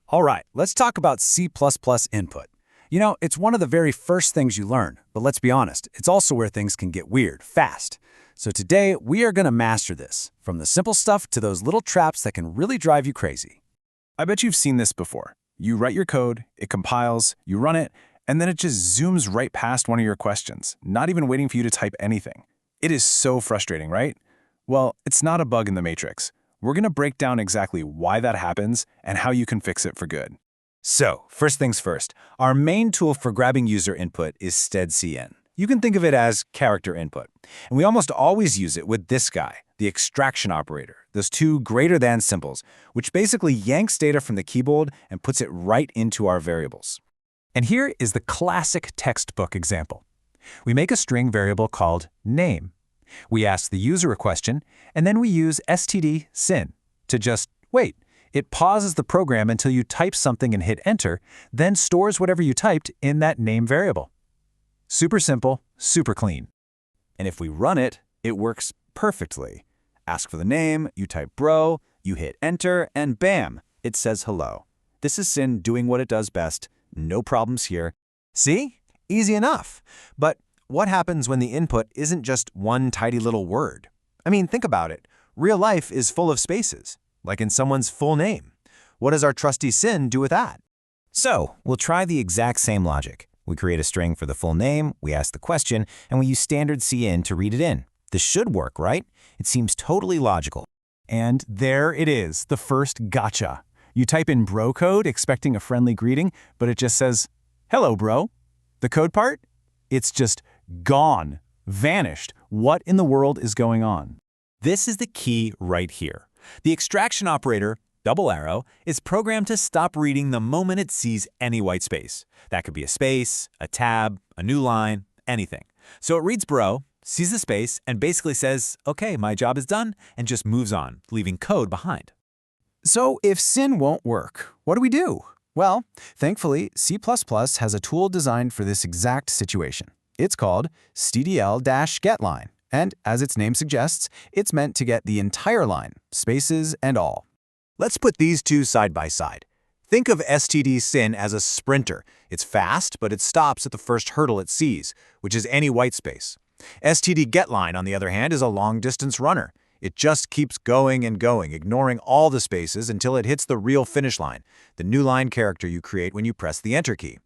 All right, let's talk about C++ input. You know, it's one of the very first things you learn, but let's be honest, it's also where things can get weird, fast. So today, we are going to master this, from the simple stuff to those little traps that can really drive you crazy. I bet you've seen this before. You write your code, it compiles, you run it, and then it just zooms right past one of your questions, not even waiting for you to type anything. It is so frustrating, right? Well, it's not a bug in the matrix. We're going to break down exactly why that happens and how you can fix it for good. So, first things first, our main tool for grabbing user input is stdcn. You can think of it as character input. And we almost always use it with this guy, the extraction operator, those two greater than symbols, which basically yanks data from the keyboard and puts it right into our variables. And here is the classic textbook example. We make a string variable called name. We ask the user a question, and then we use stdcin to just wait. It pauses the program until you type something and hit enter, then stores whatever you typed in that name variable. Super simple, super clean. And if we run it, it works perfectly. Ask for the name, you type bro, you hit enter, and bam, it says hello. This is Sin doing what it does best. No problems here. See? Easy enough. But what happens when the input isn't just one tidy little word? I mean, think about it. Real life is full of spaces, like in someone's full name. What does our trusty Sin do with that? So, we'll try the exact same logic. We create a string for the full name, we ask the question, and we use standard cin to read it in. This should work, right? It seems totally logical. And there it is, the first gotcha. You type in bro code expecting a friendly greeting, but it just says, hello, bro. The code part? It's just gone, vanished. What in the world is going on? This is the key right here. The extraction operator, double arrow, is programmed to stop reading the moment it sees any white space. That could be a space, a tab, a new line, anything. So it reads bro, sees the space, and basically says, okay, my job is done, and just moves on, leaving code behind. So if Sin won't work, what do we do? Well, thankfully, C++ has a tool designed for this exact situation. It's called stdl-getline, and as its name suggests, it's meant to get the entire line, spaces and all. Let's put these two side by side. Think of stdcin as a sprinter. It's fast, but it stops at the first hurdle it sees, which is any white space. stdgetline, on the other hand, is a long-distance runner. It just keeps going and going, ignoring all the spaces until it hits the real finish line, the new line character you create when you press the Enter key.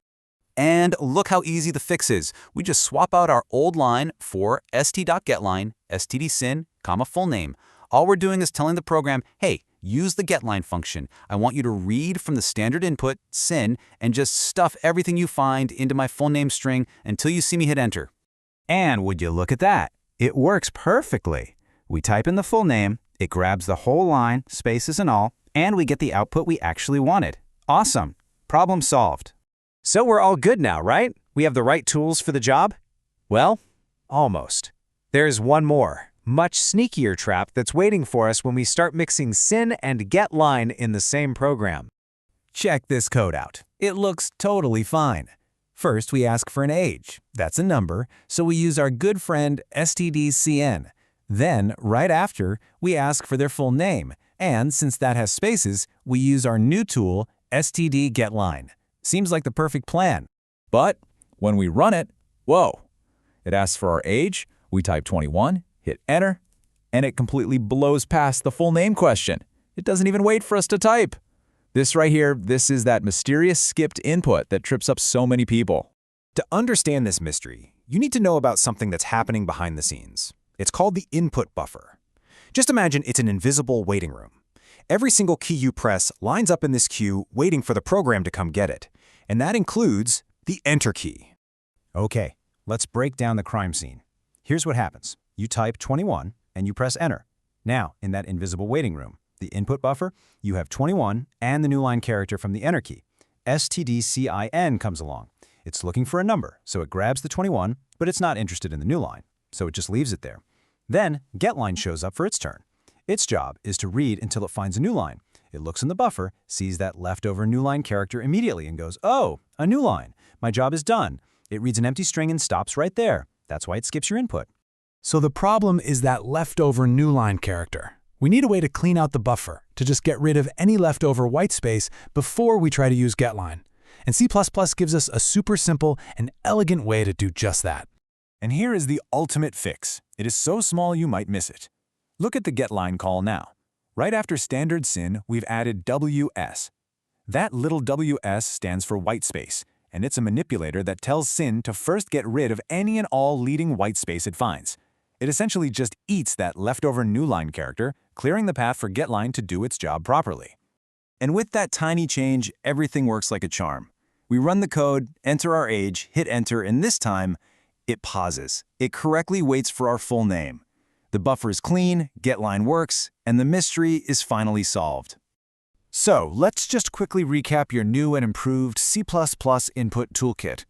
And look how easy the fix is. We just swap out our old line for st.getline, stdcin, full name. All we're doing is telling the program, hey, use the getline function. I want you to read from the standard input, sin, and just stuff everything you find into my full name string until you see me hit enter. And would you look at that? It works perfectly. We type in the full name, it grabs the whole line, spaces and all, and we get the output we actually wanted. Awesome. Problem solved. So we're all good now, right? We have the right tools for the job? Well, almost. There's one more, much sneakier trap that's waiting for us when we start mixing sin and getline in the same program. Check this code out. It looks totally fine. First, we ask for an age. That's a number, so we use our good friend stdcn. Then, right after, we ask for their full name, and since that has spaces, we use our new tool, stdgetline. Seems like the perfect plan. But when we run it, whoa! It asks for our age, we type 21, hit enter, and it completely blows past the full name question. It doesn't even wait for us to type. This right here, this is that mysterious skipped input that trips up so many people. To understand this mystery, you need to know about something that's happening behind the scenes. It's called the input buffer. Just imagine it's an invisible waiting room. Every single key you press lines up in this queue waiting for the program to come get it. And that includes the Enter key. Okay, let's break down the crime scene. Here's what happens. You type 21 and you press Enter. Now, in that invisible waiting room, the input buffer, you have 21 and the new line character from the Enter key. stdcin comes along. It's looking for a number, so it grabs the 21, but it's not interested in the new line, so it just leaves it there. Then, getline shows up for its turn. Its job is to read until it finds a new line. It looks in the buffer, sees that leftover new line character immediately and goes, oh, a new line. My job is done. It reads an empty string and stops right there. That's why it skips your input. So the problem is that leftover new line character. We need a way to clean out the buffer, to just get rid of any leftover white space before we try to use getline. And C++ gives us a super simple and elegant way to do just that. And here is the ultimate fix. It is so small you might miss it. Look at the getline call now. Right after standard sin, we've added ws. That little ws stands for white space, and it's a manipulator that tells sin to first get rid of any and all leading white space it finds. It essentially just eats that leftover newline character, clearing the path for getline to do its job properly. And with that tiny change, everything works like a charm. We run the code, enter our age, hit enter, and this time, it pauses. It correctly waits for our full name. The buffer is clean, getline works, and the mystery is finally solved. So, let's just quickly recap your new and improved C++ input toolkit.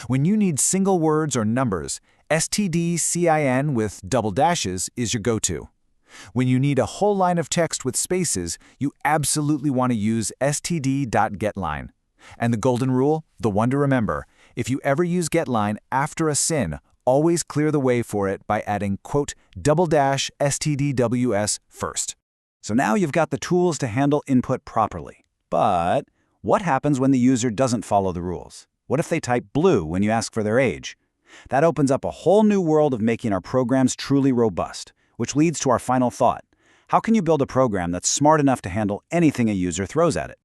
When you need single words or numbers, stdcin with double dashes is your go-to. When you need a whole line of text with spaces, you absolutely want to use std.getline. And the golden rule, the one to remember, if you ever use getline after a sin, always clear the way for it by adding "stdws" first. So now you've got the tools to handle input properly. But what happens when the user doesn't follow the rules? What if they type blue when you ask for their age? That opens up a whole new world of making our programs truly robust, which leads to our final thought. How can you build a program that's smart enough to handle anything a user throws at it?